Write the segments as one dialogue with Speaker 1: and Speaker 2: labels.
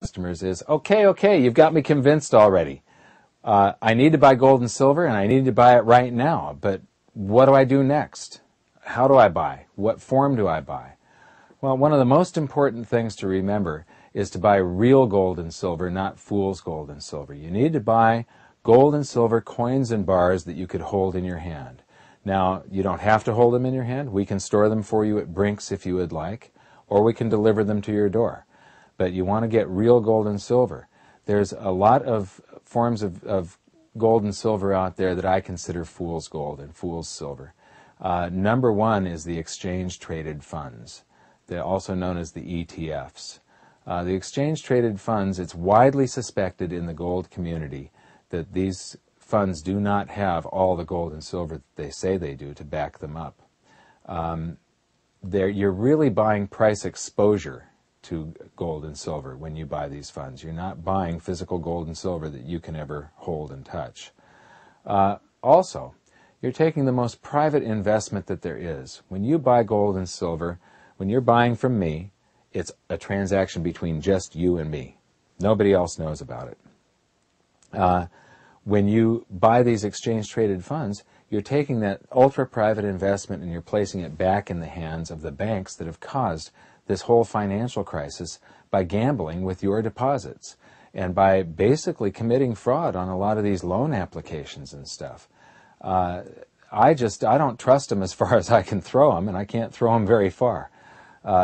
Speaker 1: customers is, okay, you've got me convinced already. I need to buy gold and silver, and I need to buy it right now, but what do I do next? How do I buy? What form do I buy? Well, one of the most important things to remember is to buy real gold and silver, not fool's gold and silver. You need to buy gold and silver coins and bars that you could hold in your hand. Now, you don't have to hold them in your hand. We can store them for you at Brink's if you would like, or we can deliver them to your door. But you want to get real gold and silver. There's a lot of forms of gold and silver out there that I consider fool's gold and fool's silver. Number one is the exchange-traded funds. They're also known as the ETFs. The exchange-traded funds, it's widely suspected in the gold community that these funds do not have all the gold and silver that they say they do to back them up. You're really buying price exposure to gold and silver when you buy these funds. You're not buying physical gold and silver that you can ever hold and touch. Also, you're taking the most private investment that there is. When you buy gold and silver, when you're buying from me, it's a transaction between just you and me. Nobody else knows about it. When you buy these exchange-traded funds, you're taking that ultra-private investment and you're placing it back in the hands of the banks that have caused this whole financial crisis by gambling with your deposits and by basically committing fraud on a lot of these loan applications and stuff. I don't trust them as far as I can throw them, and I can't throw them very far.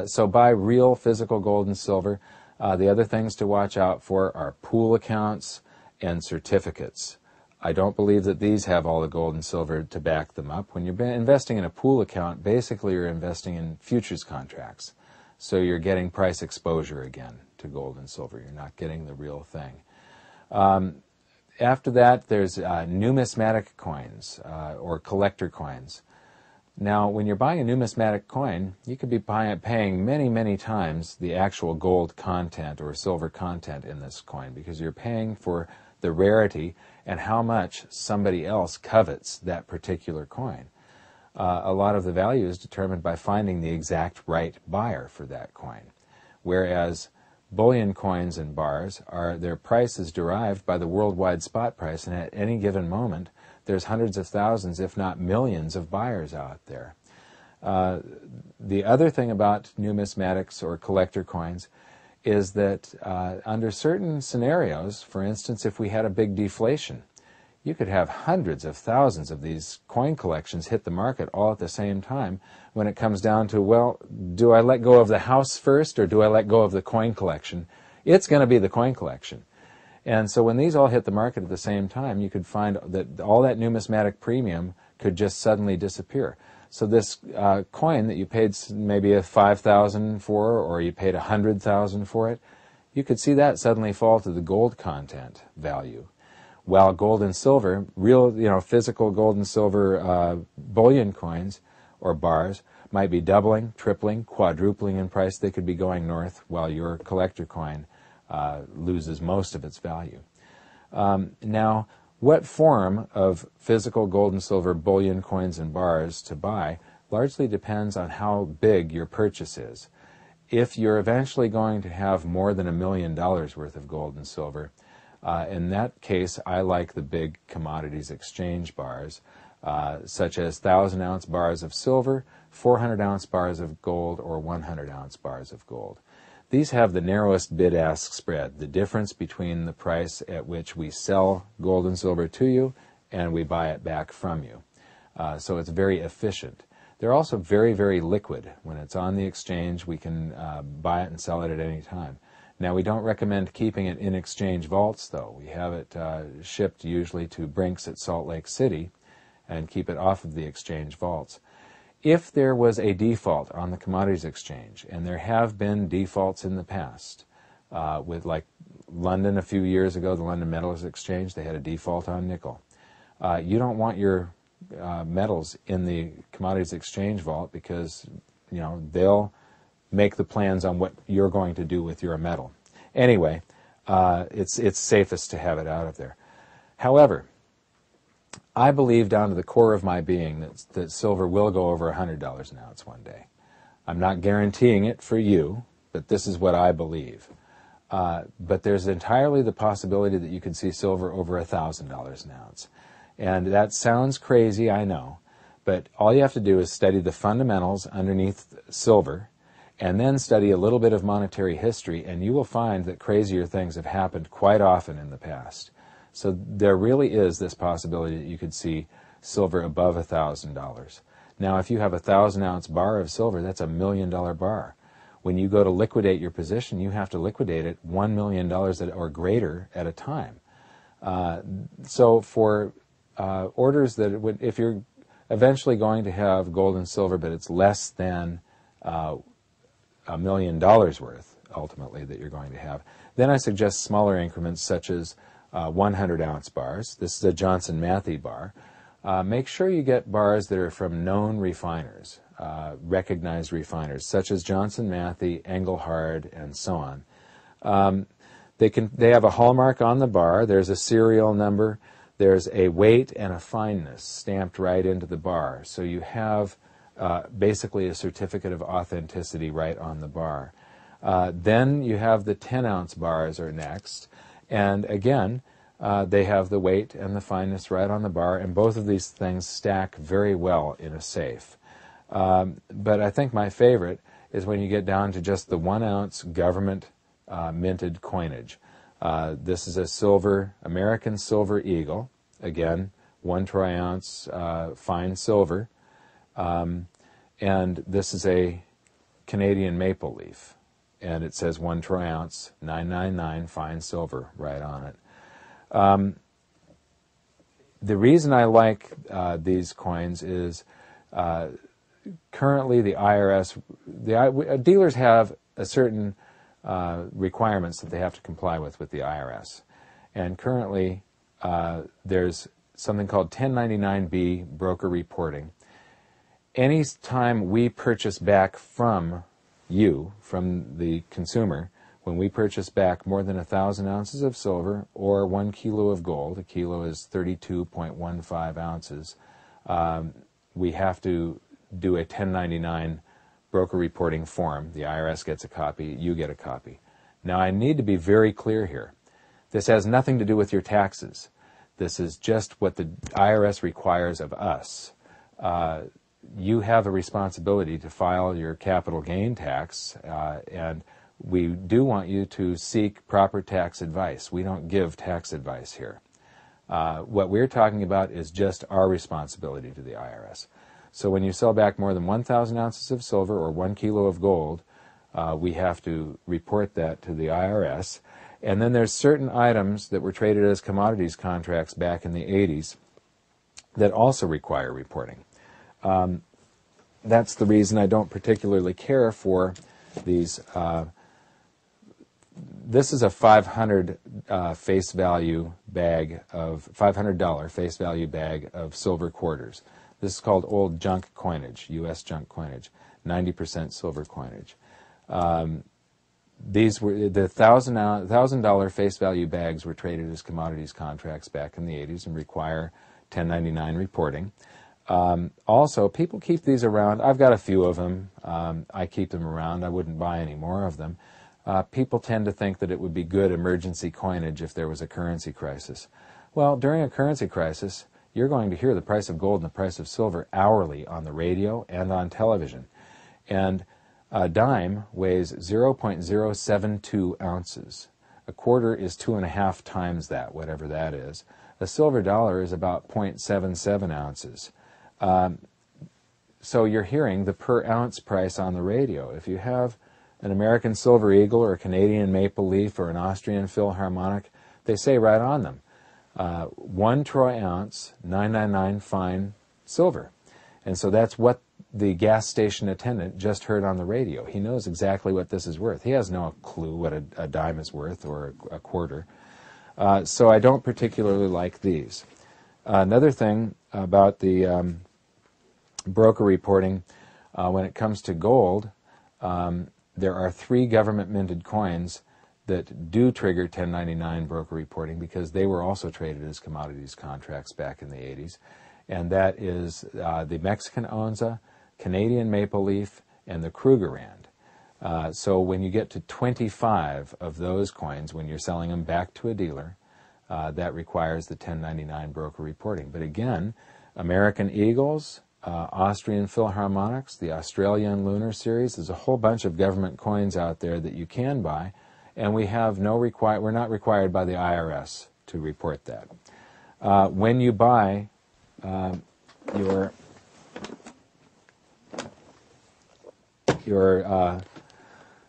Speaker 1: So buy real physical gold and silver. The other things to watch out for are pool accounts and certificates. I don't believe that these have all the gold and silver to back them up. When you're investing in a pool account, basically you're investing in futures contracts. So you're getting price exposure again to gold and silver. You're not getting the real thing. After that, there's numismatic coins or collector coins. Now, when you're buying a numismatic coin, you could be paying many, many times the actual gold content or silver content in this coin because you're paying for the rarity and how much somebody else covets that particular coin. A lot of the value is determined by finding the exact right buyer for that coin, whereas bullion coins and bars, their price is derived by the worldwide spot price, and at any given moment there's hundreds of thousands, if not millions, of buyers out there. The other thing about numismatics or collector coins is that under certain scenarios, for instance, if we had a big deflation, you could have hundreds of thousands of these coin collections hit the market all at the same time when it comes down to, well, do I let go of the house first or do I let go of the coin collection? It's going to be the coin collection. And so when these all hit the market at the same time, you could find that all that numismatic premium could just suddenly disappear. So this coin that you paid maybe $5,000 for, or you paid $100,000 for it, you could see that suddenly fall to the gold content value. While gold and silver, real, physical gold and silver bullion coins or bars might be doubling, tripling, quadrupling in price. They could be going north while your collector coin loses most of its value. Now, what form of physical gold and silver bullion coins and bars to buy largely depends on how big your purchase is. If you're eventually going to have more than $1 million worth of gold and silver, in that case, I like the big commodities exchange bars, such as 1,000-ounce bars of silver, 400-ounce bars of gold, or 100-ounce bars of gold. These have the narrowest bid-ask spread, the difference between the price at which we sell gold and silver to you and we buy it back from you. So it's very efficient. They're also very, very liquid. When it's on the exchange, we can buy it and sell it at any time. Now, we don't recommend keeping it in exchange vaults, though. We have it shipped usually to Brink's at Salt Lake City and keep it off of the exchange vaults. If there was a default on the commodities exchange, and there have been defaults in the past, with like London a few years ago, the London Metals Exchange, they had a default on nickel. You don't want your metals in the commodities exchange vault because, they'll make the plans on what you're going to do with your metal. Anyway, it's safest to have it out of there. However, I believe down to the core of my being that silver will go over $100 an ounce one day. I'm not guaranteeing it for you, but this is what I believe. But there's entirely the possibility that you could see silver over $1,000 an ounce. And that sounds crazy, I know, but all you have to do is study the fundamentals underneath silver and then study a little bit of monetary history, and you will find that crazier things have happened quite often in the past. So there really is this possibility that you could see silver above $1,000. Now, if you have a 1,000-ounce bar of silver, that's $1 million bar. When you go to liquidate your position, you have to liquidate it $1 million or greater at a time. So for orders that would, if you're eventually going to have gold and silver, but it's less than $1 million worth, ultimately, that you're going to have, then I suggest smaller increments such as 100-ounce bars. This is a Johnson Matthey bar. Make sure you get bars that are from known refiners, recognized refiners, such as Johnson Matthey, Engelhard, and so on. They have a hallmark on the bar. There's a serial number. There's a weight and a fineness stamped right into the bar. So you have basically a certificate of authenticity right on the bar. Then you have the 10-ounce bars are next. And again, they have the weight and the fineness right on the bar, and both of these things stack very well in a safe. But I think my favorite is when you get down to just the 1-ounce government minted coinage. This is a silver, American Silver Eagle, again, 1 troy ounce fine silver, and this is a Canadian maple leaf, and it says 1 troy ounce, 999 fine silver right on it. The reason I like these coins is currently the IRS, dealers have a certain requirements that they have to comply with the IRS. And currently there's something called 1099B broker reporting. Any time we purchase back from you, from the consumer, when we purchase back more than 1,000 ounces of silver or 1 kilo of gold, a kilo is 32.15 ounces, we have to do a 1099 broker reporting form. The IRS gets a copy, you get a copy. Now, I need to be very clear here. This has nothing to do with your taxes. This is just what the IRS requires of us. You have a responsibility to file your capital gain tax, and we do want you to seek proper tax advice. We don't give tax advice here. What we're talking about is just our responsibility to the IRS. So when you sell back more than 1,000 ounces of silver or 1 kilo of gold, we have to report that to the IRS. And then there's certain items that were traded as commodities contracts back in the 80s that also require reporting. That's the reason I don't particularly care for these. This is a $500 face value bag of $500 face value bag of silver quarters. This is called old junk coinage, U.S. junk coinage, 90% silver coinage. These were the $1,000 face value bags were traded as commodities contracts back in the 80s and require 1099 reporting. Also, people keep these around. I've got a few of them. I keep them around. I wouldn't buy any more of them. People tend to think that it would be good emergency coinage if there was a currency crisis. Well, during a currency crisis, you're going to hear the price of gold and the price of silver hourly on the radio and on television. And a dime weighs 0.072 ounces. A quarter is 2.5 times that, whatever that is. A silver dollar is about 0.77 ounces. So you're hearing the per ounce price on the radio. If you have an American Silver Eagle or a Canadian Maple Leaf or an Austrian Philharmonic, they say right on them, 1 troy ounce, 999 fine silver. And so that's what the gas station attendant just heard on the radio. He knows exactly what this is worth. He has no clue what a dime is worth or a quarter. So I don't particularly like these. Another thing about the broker reporting, when it comes to gold, there are 3 government-minted coins that do trigger 1099 broker reporting because they were also traded as commodities contracts back in the 80s. And that is the Mexican Onza, Canadian Maple Leaf, and the Krugerrand. So when you get to 25 of those coins, when you're selling them back to a dealer, that requires the 1099 broker reporting. But again, American Eagles, Austrian Philharmonics, the Australian Lunar Series, there's a whole bunch of government coins out there that you can buy, and we're not required by the IRS to report that. When you buy your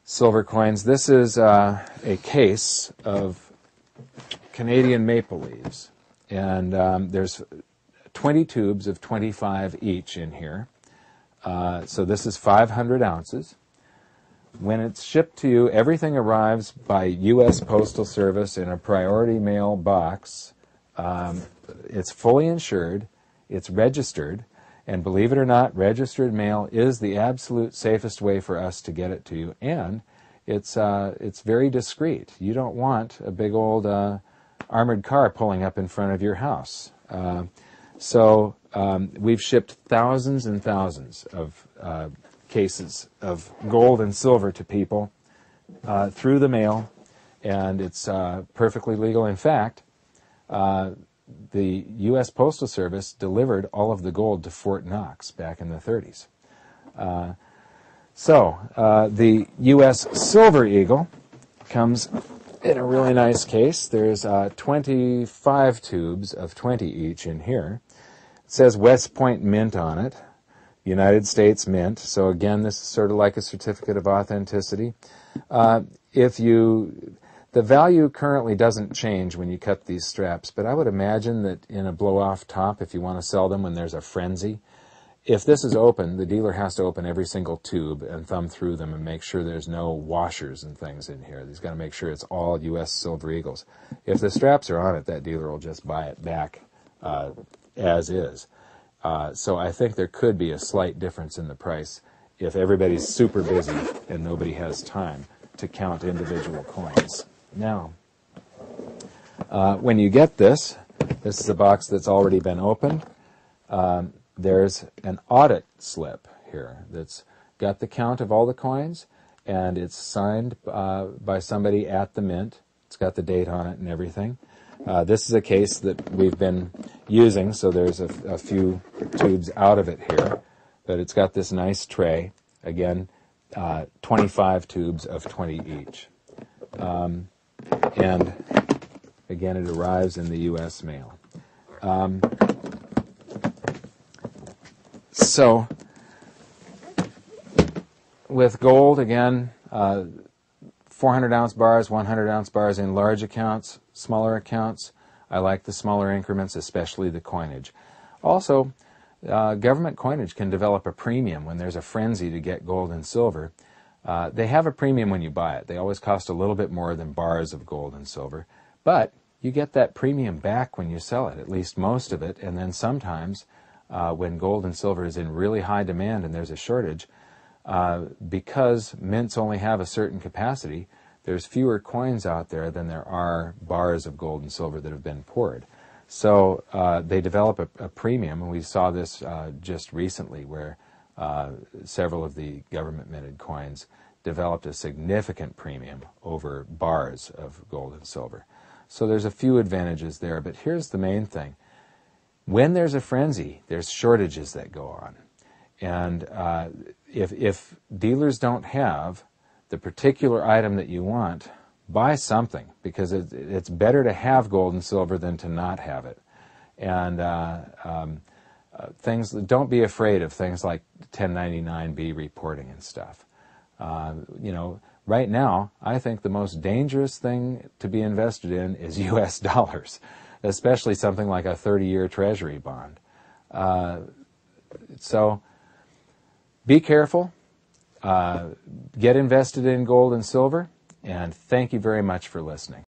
Speaker 1: silver coins, this is a case of Canadian maple leaves, and there's 20 tubes of 25 each in here. So this is 500 ounces. When it's shipped to you, everything arrives by U.S. Postal Service in a priority mail box. It's fully insured, it's registered, and believe it or not, registered mail is the absolute safest way for us to get it to you, and it's very discreet. You don't want a big old armored car pulling up in front of your house. So we've shipped thousands and thousands of cases of gold and silver to people through the mail, and it's perfectly legal. In fact, the U.S. Postal Service delivered all of the gold to Fort Knox back in the 30s. The U.S. Silver Eagle comes in a really nice case. There's 25 tubes of 20 each in here. It says West Point Mint on it, United States Mint. So again, this is sort of like a certificate of authenticity. The value currently doesn't change when you cut these straps, but I would imagine that in a blow-off top, if you want to sell them when there's a frenzy, if this is open, the dealer has to open every single tube and thumb through them and make sure there's no washers and things in here. He's got to make sure it's all U.S. Silver Eagles. If the straps are on it, that dealer will just buy it back as is. So I think there could be a slight difference in the price if everybody's super busy and nobody has time to count individual coins. Now, when you get this is a box that's already been opened. There's an audit slip here that's got the count of all the coins, and it's signed by somebody at the mint. It's got the date on it and everything. This is a case that we've been using, so there's a few tubes out of it here, but it's got this nice tray. Again, 25 tubes of 20 each. And again, it arrives in the U.S. mail. So, with gold, again, 400-ounce bars, 100-ounce bars in large accounts, smaller accounts. I like the smaller increments, especially the coinage. Also, government coinage can develop a premium when there's a frenzy to get gold and silver. They have a premium when you buy it. They always cost a little bit more than bars of gold and silver. But you get that premium back when you sell it, at least most of it. And then sometimes when gold and silver is in really high demand and there's a shortage, because mints only have a certain capacity, there's fewer coins out there than there are bars of gold and silver that have been poured. So they develop a premium, and we saw this just recently where several of the government-minted coins developed a significant premium over bars of gold and silver. So there's a few advantages there, but here's the main thing. When there's a frenzy, there's shortages that go on. And if dealers don't have the particular item that you want, buy something, because it's better to have gold and silver than to not have it. And don't be afraid of things like 1099B reporting and stuff. Right now, I think the most dangerous thing to be invested in is U.S. dollars, especially something like a 30-year Treasury bond. So be careful. Get invested in gold and silver, and thank you very much for listening.